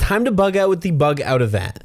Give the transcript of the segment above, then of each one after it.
time to bug out with the bug out event.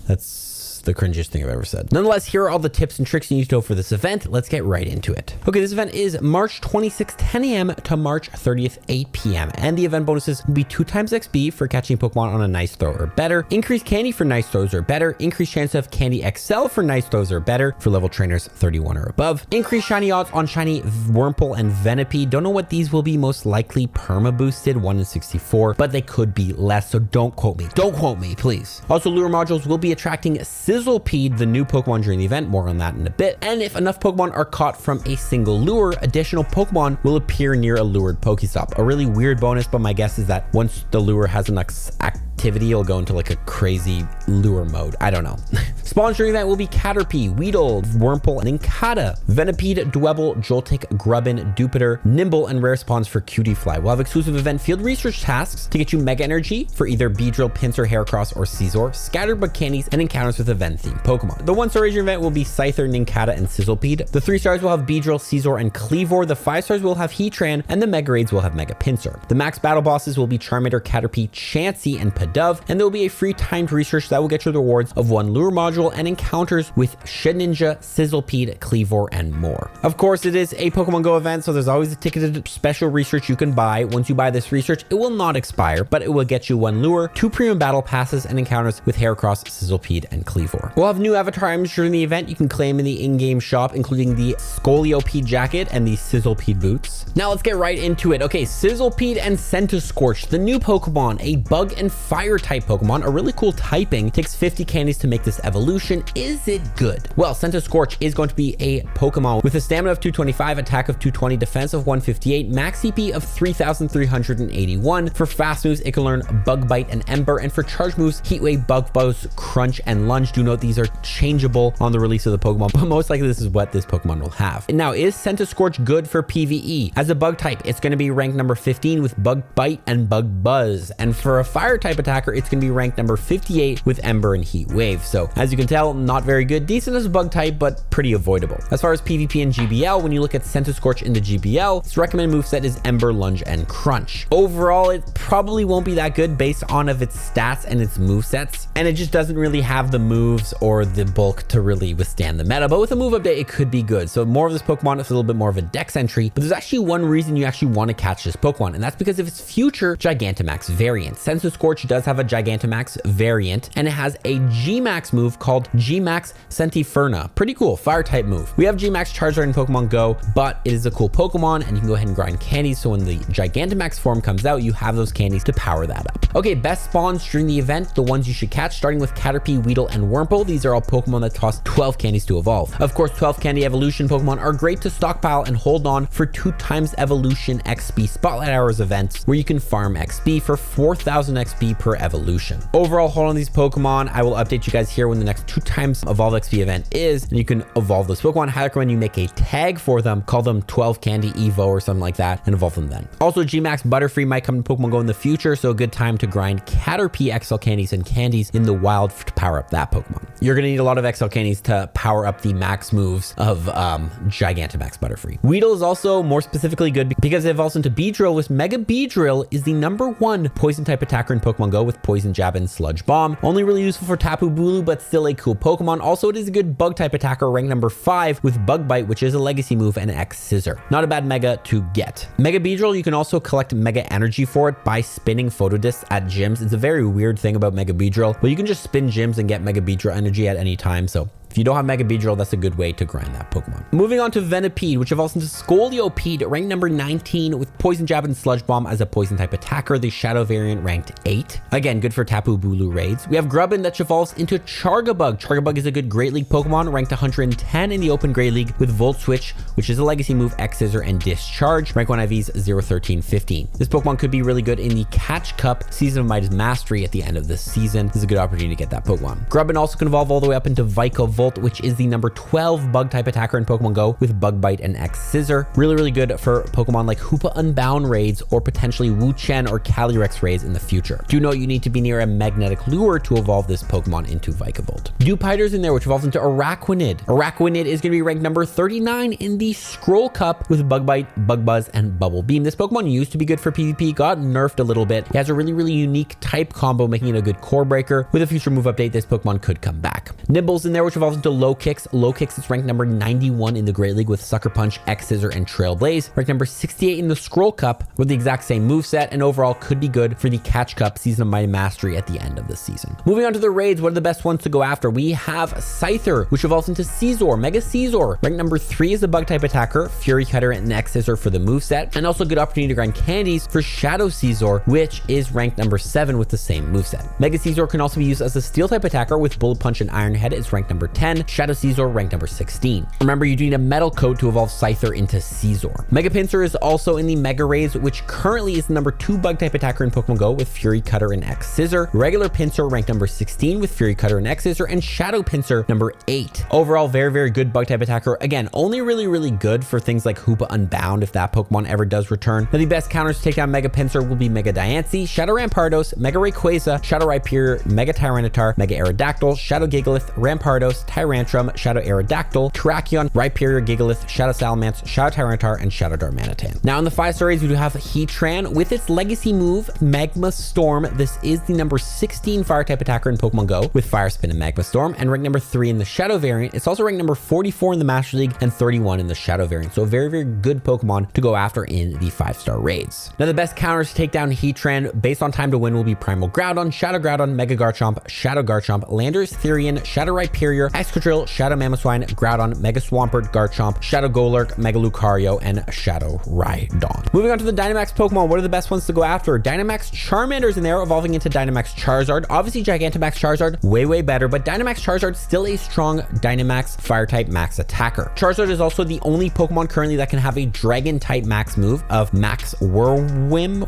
That's the cringiest thing I've ever said. Nonetheless, here are all the tips and tricks you need to know for this event. Let's get right into it. Okay, this event is March 26th, 10 a.m. to March 30th, 8 p.m. And the event bonuses will be 2 times XP for catching Pokemon on a nice throw or better, increased candy for nice throws or better, increased chance of candy XL for nice throws or better for level trainers 31 or above, increased shiny odds on shiny Wurmple and Venipede. Don't know what these will be, most likely perma boosted, 1 in 64, but they could be less, so don't quote me. Don't quote me, please. Also, lure modules will be attracting Sizzlepede, the new Pokemon during the event, more on that in a bit. And if enough Pokemon are caught from a single lure, additional Pokemon will appear near a lured Pokestop. A really weird bonus, but my guess is that once the lure has enough activity, it'll go into like a crazy lure mode. I don't know. Spawns during the event will be Caterpie, Weedle, Wurmple, and Nincada, Venipede, Dwebble, Joltik, Grubbin, Dupitor, Nimble, and rare spawns for Cutiefly. We'll have exclusive event field research tasks to get you Mega Energy for either Beedrill, Pinsir, Heracross, or Scizor, Scatterbug candies, and encounters with event-themed Pokemon. The 1-star region event will be Scyther, Nincada, and Sizzlepede. The 3 stars will have Beedrill, Scizor, and Kleavor. The 5 stars will have Heatran, and the Mega Raids will have Mega Pinsir. The max battle bosses will be Charmander, Caterpie, Chansey, and Pidove, and there will be a free timed research that will get you the rewards of 1 lure module and encounters with Shedinja, Sizzlepede, Kleavor, and more. Of course, it is a Pokemon Go event, so there's always a ticketed special research you can buy. Once you buy this research, it will not expire, but it will get you 1 lure, 2 premium battle passes, and encounters with Heracross, Sizzlepede, and Kleavor. We'll have new avatar items during the event you can claim in the in-game shop, including the Scoliopede jacket and the Sizzlepede boots. Now let's get right into it. Okay, Sizzlepede and Centiscrotch, the new Pokemon, a bug and fire type Pokemon, a really cool typing, takes 50 candies to make this evolution. Is it good? Well, Centiscrotch is going to be a Pokemon with a stamina of 225, attack of 220, defense of 158, max CP of 3,381. For fast moves, it can learn Bug Bite and Ember, and for charge moves, Heat Wave, Bug Buzz, Crunch, and Lunge. Do note these are changeable on the release of the Pokemon, but most likely this is what this Pokemon will have. Now, is Centiscrotch good for PvE? As a bug type, it's going to be ranked number 15 with Bug Bite and Bug Buzz, and for a fire type attacker, it's going to be ranked number 58 with Ember and Heat Wave. So as you can tell, not very good, decent as a bug type, but pretty avoidable. As far as PvP and GBL, when you look at Centiscrotch in the GBL, its recommended moveset is Ember, Lunge, and Crunch. Overall, it probably won't be that good based on of its stats and its movesets, and it just doesn't really have the moves or the bulk to really withstand the meta, but with a move update, it could be good. So more of this Pokemon is a little bit more of a dex entry, but there's actually one reason you actually want to catch this Pokemon, and that's because of its future Gigantamax variant. Centiscrotch does have a Gigantamax variant, and it has a G-Max move called G-Max Centifurna. Pretty cool, fire type move. We have G-Max Charizard in Pokemon Go, but it is a cool Pokemon, and you can go ahead and grind candies, so when the Gigantamax form comes out, you have those candies to power that up. Okay, best spawns during the event, the ones you should catch, starting with Caterpie, Weedle, and Wurmple. These are all Pokemon that cost 12 candies to evolve. Of course, 12 candy evolution Pokemon are great to stockpile and hold on for 2 times evolution XP Spotlight Hours events, where you can farm XP for 4,000 XP per evolution. Overall, hold on these Pokemon. I will update you guys here when the next 2 times Evolve XP event is, and you can evolve those Pokemon. I highly recommend you make a tag for them, call them 12 Candy Evo or something like that, and evolve them then. Also, G-Max Butterfree might come to Pokemon Go in the future, so a good time to grind Caterpie XL candies and candies in the wild to power up that Pokemon. You're gonna need a lot of XL candies to power up the max moves of Gigantamax Butterfree. Weedle is also more specifically good because it evolves into Beedrill, with Mega Beedrill is the #1 poison type attacker in Pokemon Go with Poison Jab and Sludge Bomb. Only really useful for Tapu Bulu, but still a cool Pokemon. Also, it is a good bug type attacker, ranked number 5 with Bug Bite, which is a legacy move, and X Scissor. Not a bad Mega to get. Mega Beedrill, you can also collect Mega Energy for it by spinning photo discs at gyms. It's a very weird thing about Mega Beedrill, but you can just spin gyms and get Mega Beedrill energy at any time, so if you don't have Mega Beedrill, that's a good way to grind that Pokemon. Moving on to Venipede, which evolves into Scoliopede, ranked number 19 with Poison Jab and Sludge Bomb as a poison type attacker, the Shadow variant ranked 8. Again, good for Tapu Bulu raids. We have Grubbin that evolves into Chargabug. Chargabug is a good Great League Pokemon, ranked 110 in the Open Great League with Volt Switch, which is a legacy move, X Scissor, and Discharge. Rank 1 IVs 0, 13, 15. This Pokemon could be really good in the Catch Cup Season of Midas Mastery at the end of this season. This is a good opportunity to get that Pokemon. Grubbin also can evolve all the way up into Vikavolt, Vikavolt, which is the number 12 bug type attacker in Pokemon Go with Bug Bite and X Scissor. Really, really good for Pokemon like Hoopa Unbound raids or potentially Wu-Chen or Calyrex raids in the future. Do note you need to be near a magnetic lure to evolve this Pokemon into Vikavolt. Dewpider's in there, which evolves into Araquanid. Araquanid is going to be ranked number 39 in the Scroll Cup with Bug Bite, Bug Buzz, and Bubble Beam. This Pokemon used to be good for PvP, got nerfed a little bit. It has a really, really unique type combo, making it a good core breaker. With a future move update, this Pokemon could come back. Nibble's in there, which evolves into Low Kicks. Low Kicks is ranked number 91 in the Great League with Sucker Punch, X Scissor, and Trailblaze. Ranked number 68 in the Scroll Cup with the exact same moveset, and overall could be good for the Catch Cup Season of Mighty Mastery at the end of the season. Moving on to the raids, what are the best ones to go after? We have Scyther, which evolves into Scizor, Mega Scizor. Ranked number 3 is the bug type attacker, Fury Cutter, and X Scissor for the moveset, and also a good opportunity to grind candies for Shadow Scizor, which is ranked number 7 with the same moveset. Mega Scizor can also be used as a steel type attacker with Bullet Punch and Iron Head. It's ranked number 10. Shadow Scizor ranked number 16. Remember, you do need a metal coat to evolve Scyther into Scizor. Mega Pinsir is also in the Mega Raids, which currently is the number 2 bug type attacker in Pokemon Go with Fury Cutter and X Scissor. Regular Pinsir ranked number 16 with Fury Cutter and X Scissor, and Shadow Pinsir number 8. Overall, very, very good bug type attacker. Again, only really, really good for things like Hoopa Unbound if that Pokemon ever does return. Now, the best counters to take down Mega Pinsir will be Mega Diancie, Shadow Rampardos, Mega Rayquaza, Shadow Rhyperior, Mega Tyranitar, Mega Aerodactyl, Shadow Gigalith, Rampardos, Tyrantrum, Shadow Aerodactyl, Terrakion, Rhyperior, Gigalith, Shadow Salamence, Shadow Tyranitar, and Shadow Darmanitan. Now, in the 5-star raids, we do have Heatran with its legacy move, Magma Storm. This is the number 16 fire type attacker in Pokemon Go with Fire Spin and Magma Storm, and ranked number 3 in the Shadow variant. It's also ranked number 44 in the Master League and 31 in the Shadow variant. So a very, very good Pokemon to go after in the 5-star raids. Now, the best counters to take down Heatran based on time to win will be Primal Groudon, Shadow Groudon, Mega Garchomp, Shadow Garchomp, Landorus Therian, Shadow Rhyperior, Excadrill, Shadow Mamoswine, Groudon, Mega Swampert, Garchomp, Shadow Golurk, Mega Lucario, and Shadow Rhydon. Moving on to the Dynamax Pokemon, what are the best ones to go after? Dynamax Charmander's in there, evolving into Dynamax Charizard. Obviously, Gigantamax Charizard, way, way better, but Dynamax Charizard still a strong Dynamax fire type max attacker. Charizard is also the only Pokemon currently that can have a dragon type max move of Max Whirlwind,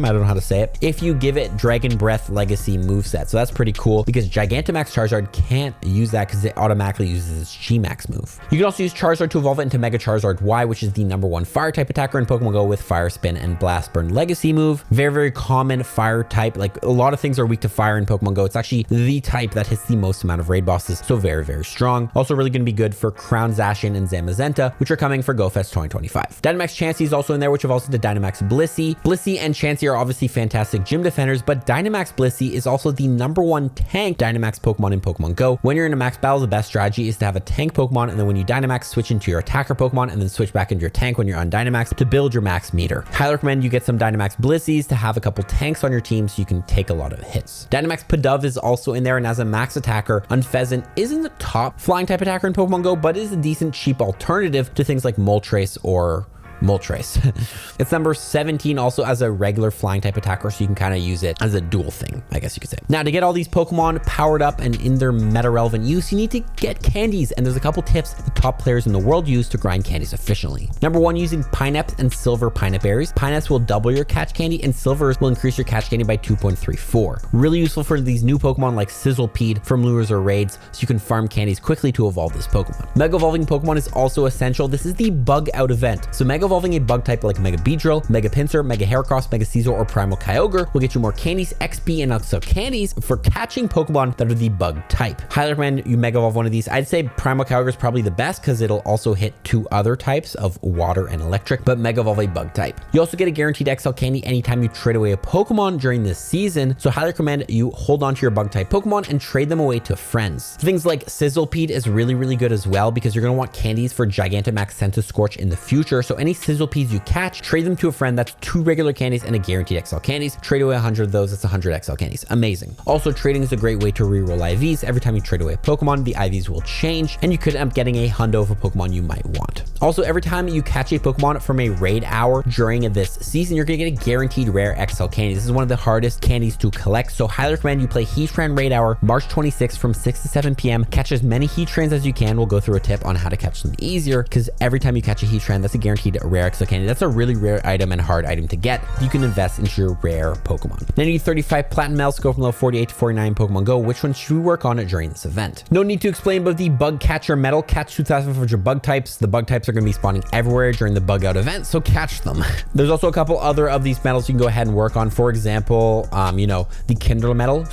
I don't know how to say it, if you give it Dragon Breath Legacy moveset. So that's pretty cool because Gigantamax Charizard can't use that because it automatically uses its G-Max move. You can also use Charizard to evolve it into Mega Charizard Y, which is the number 1 fire type attacker in Pokemon Go with Fire Spin and Blast Burn Legacy move. Very, very common fire type. Like, a lot of things are weak to fire in Pokemon Go. It's actually the type that hits the most amount of raid bosses. So very, very strong. Also really going to be good for Crown Zacian and Zamazenta, which are coming for GoFest 2025. Dynamax Chansey is also in there, which evolves into Dynamax Blissey. Blissey and Chansey are obviously fantastic gym defenders, but Dynamax Blissey is also the number 1 tank Dynamax Pokemon in Pokemon Go. When you're in a max battle, the best strategy is to have a tank Pokemon, and then when you Dynamax, switch into your attacker Pokemon, and then switch back into your tank when you're on Dynamax to build your max meter. Highly recommend you get some Dynamax Blisseys to have a couple tanks on your team so you can take a lot of hits. Dynamax Pidove is also in there, and as a max attacker, Unfezant isn't the top flying type attacker in Pokemon Go, but is a decent cheap alternative to things like Moltres or Moltres. It's number 17 also as a regular flying type attacker, so you can kind of use it as a dual thing, I guess you could say. Now, to get all these Pokemon powered up and in their meta relevant use, you need to get candies, and there's a couple tips the top players in the world use to grind candies efficiently. Number 1, using Pineaps and Silver Pineap Berries. Pineaps will double your catch candy, and Silvers will increase your catch candy by 2.34. Really useful for these new Pokemon like Sizzlepede from lures or raids, so you can farm candies quickly to evolve this Pokemon. Mega evolving Pokemon is also essential. This is the bug out event, so Mega evolving a bug type like Mega Beedrill, Mega Pinsir, Mega Heracross, Mega Scizor, or Primal Kyogre will get you more candies, XP, and also candies for catching Pokemon that are the bug type. Highly recommend you Mega Evolve one of these. I'd say Primal Kyogre is probably the best because it'll also hit 2 other types of water and electric, but Mega Evolve a bug type. You also get a guaranteed XL candy anytime you trade away a Pokemon during this season, so highly recommend you hold on to your bug type Pokemon and trade them away to friends. Things like Sizzlepede is really, really good as well because you're going to want candies for Gigantamax Centiscrotch in the future, so any Sizzlepedes you catch, trade them to a friend. That's 2 regular candies and a guaranteed XL candies. Trade away 100 of those, that's 100 XL candies. Amazing. Also, trading is a great way to reroll IVs. Every time you trade away a Pokemon, the IVs will change, and you could end up getting a hundo of a Pokemon you might want. Also, every time you catch a Pokemon from a raid hour during this season, you're going to get a guaranteed rare XL candy. This is one of the hardest candies to collect, so highly recommend you play Heatran Raid Hour March 26th from 6 to 7 p.m. Catch as many Heatrans as you can. We'll go through a tip on how to catch them easier, because every time you catch a Heatran, that's a guaranteed rare exo candy. That's a really rare item and hard item to get. You can invest into your rare Pokemon. Then you need 35 platinum medals to go from level 48 to 49 Pokemon Go. Which one should we work on during this event? No need to explain about the bug catcher medal. Catch 2,500 bug types. The bug types are going to be spawning everywhere during the bug out event, so catch them. There's also a couple other of these medals you can go ahead and work on. For example, the Kindle medal.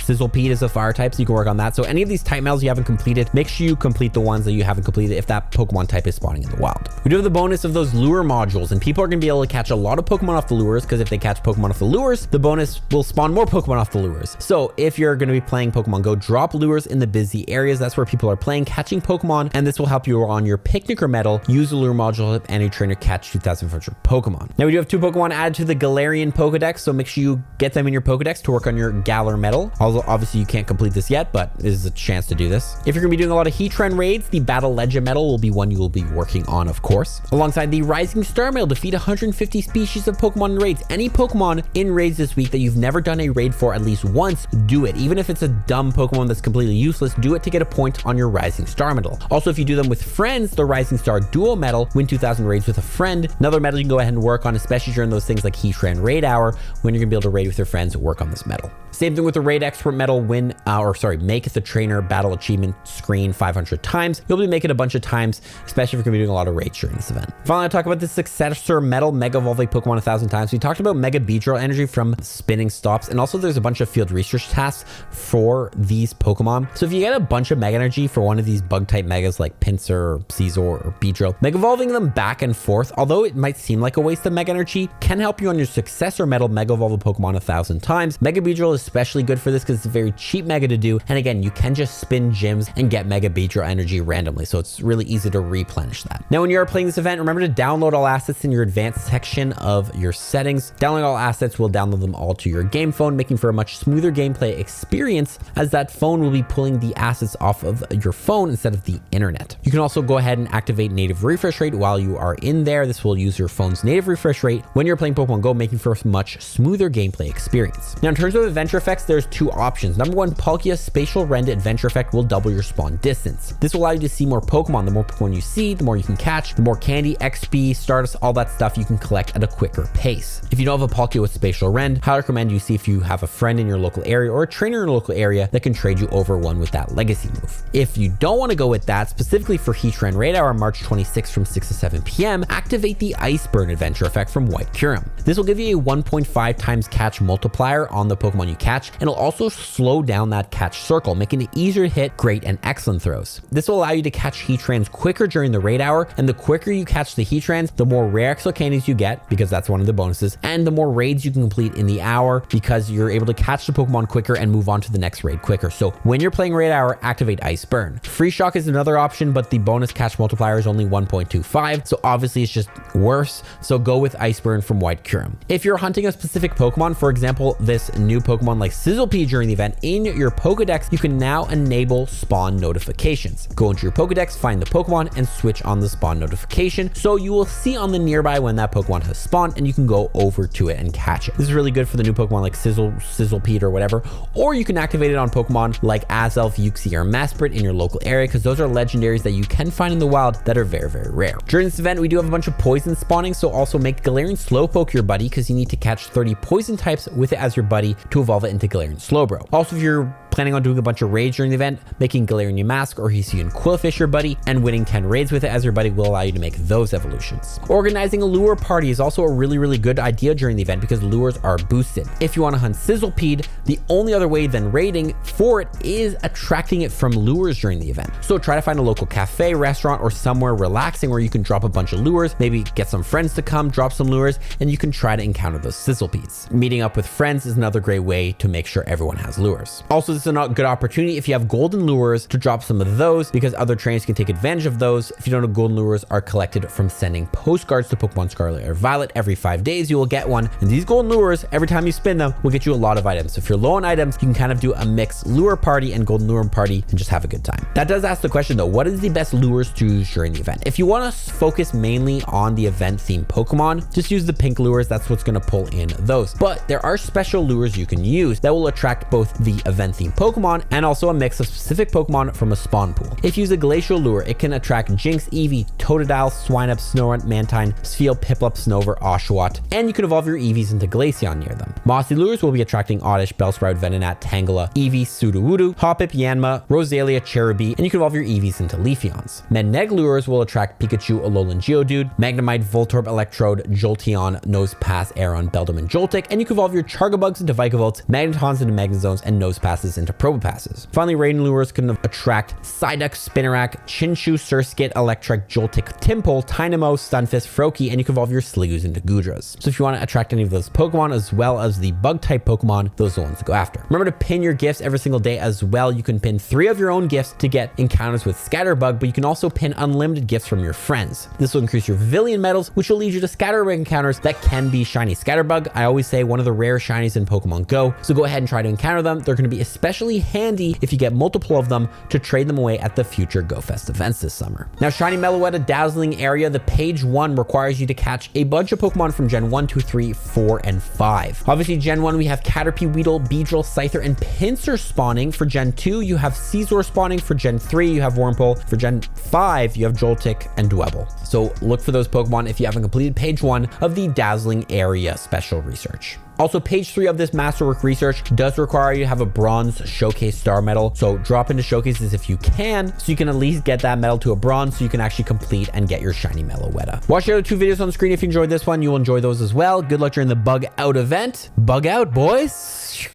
Sizzlepede is a fire type, so you can work on that. So any of these type medals you haven't completed, make sure you complete the ones that you haven't completed if that Pokemon type is spawning in the wild. We do have the bonus of those lure modules, and people are going to be able to catch a lot of Pokemon off the lures, because if they catch Pokemon off the lures, the bonus will spawn more Pokemon off the lures. So if you're going to be playing Pokemon Go, drop lures in the busy areas. That's where people are playing, catching Pokemon, and this will help you on your Picnicker medal. Use the lure module to help any trainer catch 2,500 Pokemon. Now we do have 2 Pokemon added to the Galarian Pokedex, so make sure you get them in your Pokedex to work on your Galar medal. Although obviously you can't complete this yet, but this is a chance to do this. If you're going to be doing a lot of Heatran raids, the Battle Legend medal will be one you will be working on, of course. Alongside the Rising Star medal, defeat 150 species of Pokemon in raids. Any Pokemon in raids this week that you've never done a raid for at least once, do it. Even if it's a dumb Pokemon that's completely useless, do it to get a point on your Rising Star medal. Also, if you do them with friends, the Rising Star Duo medal, win 2,000 raids with a friend. Another medal you can go ahead and work on, especially during those things like Heatran Raid Hour, when you're going to be able to raid with your friends, work on this medal. Same thing with the Raid Expert medal, make the trainer battle achievement screen 500 times. You'll be making a bunch of times, especially if you're gonna be doing a lot of raids during this event. Finally, I'll talk about the successor medal, Mega Evolve a Pokemon 1,000 times. We talked about Mega Beedrill energy from spinning stops, and also there's a bunch of field research tasks for these Pokemon. So if you get a bunch of Mega Energy for one of these bug type Megas like Pinsir or Caesar or Beedrill, Mega Evolving them back and forth, although it might seem like a waste of Mega Energy, can help you on your successor medal, Mega Evolve a Pokemon 1,000 times. Mega Beedrill is especially good for this because it's a very cheap Mega to do, and again, you can just spin gyms and get Mega Beedrill energy randomly, so it's really easy to replenish that. Now, when you are playing this event, remember to download all assets in your advanced section of your settings. Downloading all assets will download them all to your game phone, making for a much smoother gameplay experience, as that phone will be pulling the assets off of your phone instead of the internet. You can also go ahead and activate native refresh rate while you are in there. This will use your phone's native refresh rate when you're playing Pokemon Go, making for a much smoother gameplay experience. Now, in terms of adventure effects, there's 2 options. Number 1, Palkia Spatial Rend Adventure Effect will double your spawn distance. This will allow you to see more Pokemon. The more Pokemon you see, the more you can catch, the more candy, XP, Stardust, all that stuff you can collect at a quicker pace. If you don't have a Palkia with Spatial Rend, I recommend you see if you have a friend in your local area or a trainer in your local area that can trade you over one with that legacy move. If you don't want to go with that, specifically for Heatran Raid Hour March 26th from 6 to 7 p.m., activate the Iceburn Adventure Effect from White Kyurem. This will give you a 1.5 times catch multiplier on the Pokemon you catch, and it'll also slow down that catch circle, making it easier to hit great and excellent throws. This will allow you to catch Heatrans quicker during the raid hour, and the quicker you catch the Heatrans, the more rare Exo Candies you get, because that's one of the bonuses, and the more raids you can complete in the hour, because you're able to catch the Pokemon quicker and move on to the next raid quicker. So when you're playing raid hour, activate Iceburn. Free Shock is another option, but the bonus catch multiplier is only 1.25, so obviously it's just worse, so go with Iceburn from White Kyurem. If you're hunting a specific Pokemon, for example, this new Pokemon like Sizzlepede during the event, in your Pokedex, you can now enable spawn notifications. Go into your Pokedex, find the Pokemon, and switch on the spawn notification, so you will see on the nearby when that Pokemon has spawned, and you can go over to it and catch it. This is really good for the new Pokemon like Sizzlepede or whatever, or you can activate it on Pokemon like Azelf, Uxie, or Mesprit in your local area, because those are legendaries that you can find in the wild that are very, very rare. During this event, we do have a bunch of poison spawning, so also make Galarian Slowpoke your buddy, because you need to catch 30 poison types with it as your buddy to evolve it into Galarian Slowbro. Also, if you're planning on doing a bunch of raids during the event, making Galarian Yamask or Hisuian Quillfish your buddy and winning 10 raids with it as your buddy will allow you to make those evolutions. Organizing a lure party is also a really, really good idea during the event because lures are boosted. If you want to hunt Sizzlepede, the only other way than raiding for it is attracting it from lures during the event. So try to find a local cafe, restaurant, or somewhere relaxing where you can drop a bunch of lures, maybe get some friends to come, drop some lures, and you can try to encounter those Sizzlepedes. Meeting up with friends is another great way to make sure everyone has lures. Also, this is a good opportunity if you have golden lures to drop some of those because other trainers can take advantage of those. If you don't know, golden lures are collected from sending postcards to Pokemon Scarlet or Violet. Every 5 days you will get one, and these golden lures, every time you spin them, will get you a lot of items. So if you're low on items, you can kind of do a mixed lure party and golden lure party and just have a good time. That does ask the question though, what is the best lures to use during the event? If you want to focus mainly on the event themed Pokemon, just use the pink lures. That's what's going to pull in those. But there are special lures you can use that will attract both the event themed Pokemon, and also a mix of specific Pokemon from a spawn pool. If you use a Glacial Lure, it can attract Jinx, Eevee, Totodile, Swinub, Snorunt, Mantine, Spheal, Piplup, Snover, Oshawott, and you can evolve your Eevees into Glaceon near them. Mossy Lures will be attracting Oddish, Bellsprout, Venonat, Tangela, Eevee, Sudowoodo, Hoppip, Yanma, Roselia, Cherubi, and you can evolve your Eevees into Leafeons. Medneg Lures will attract Pikachu, Alolan Geodude, Magnemite, Voltorb, Electrode, Jolteon, Nosepass, Aeron, Beldum, and Joltik, and you can evolve your Chargabugs into Vikavolt, Magnetons into Magnezones, and Nosepasses into Probopasses. Finally, Raiden Lures can attract Psyduck, Spinarak, Chinchou, Surskit, Electric, Joltik, Tympole, Tynamo, Stunfisk, Froakie, and you can evolve your Sligoos into Goodras. So if you want to attract any of those Pokemon as well as the bug-type Pokemon, those are the ones to go after. Remember to pin your gifts every single day as well. You can pin 3 of your own gifts to get encounters with Scatterbug, but you can also pin unlimited gifts from your friends. This will increase your Vivillon medals, which will lead you to Scatterbug encounters that can be shiny. Scatterbug, I always say, one of the rare shinies in Pokemon Go, so go ahead and try to encounter them. They're going to be especially handy if you get multiple of them to trade them away at the future GoFest events this summer. Now, Shiny Meloetta Dazzling area, the page 1 requires you to catch a bunch of Pokemon from Gen 1, 2, 3, 4, and 5. Obviously, Gen 1, we have Caterpie, Weedle, Beedrill, Scyther, and Pinsir spawning. For Gen 2, you have Scizor spawning. For Gen 3, you have Wurmple. For Gen 5, you have Joltik and Dwebble. So look for those Pokemon if you haven't completed page 1 of the Dazzling area special research. Also, page 3 of this Masterwork research does require you to have a bronze showcase star medal. So drop into showcases if you can, so you can at least get that medal to a bronze so you can actually complete and get your shiny Meloetta. Watch the other 2 videos on screen if you enjoyed this one. You will enjoy those as well. Good luck during the Bug Out event. Bug out, boys.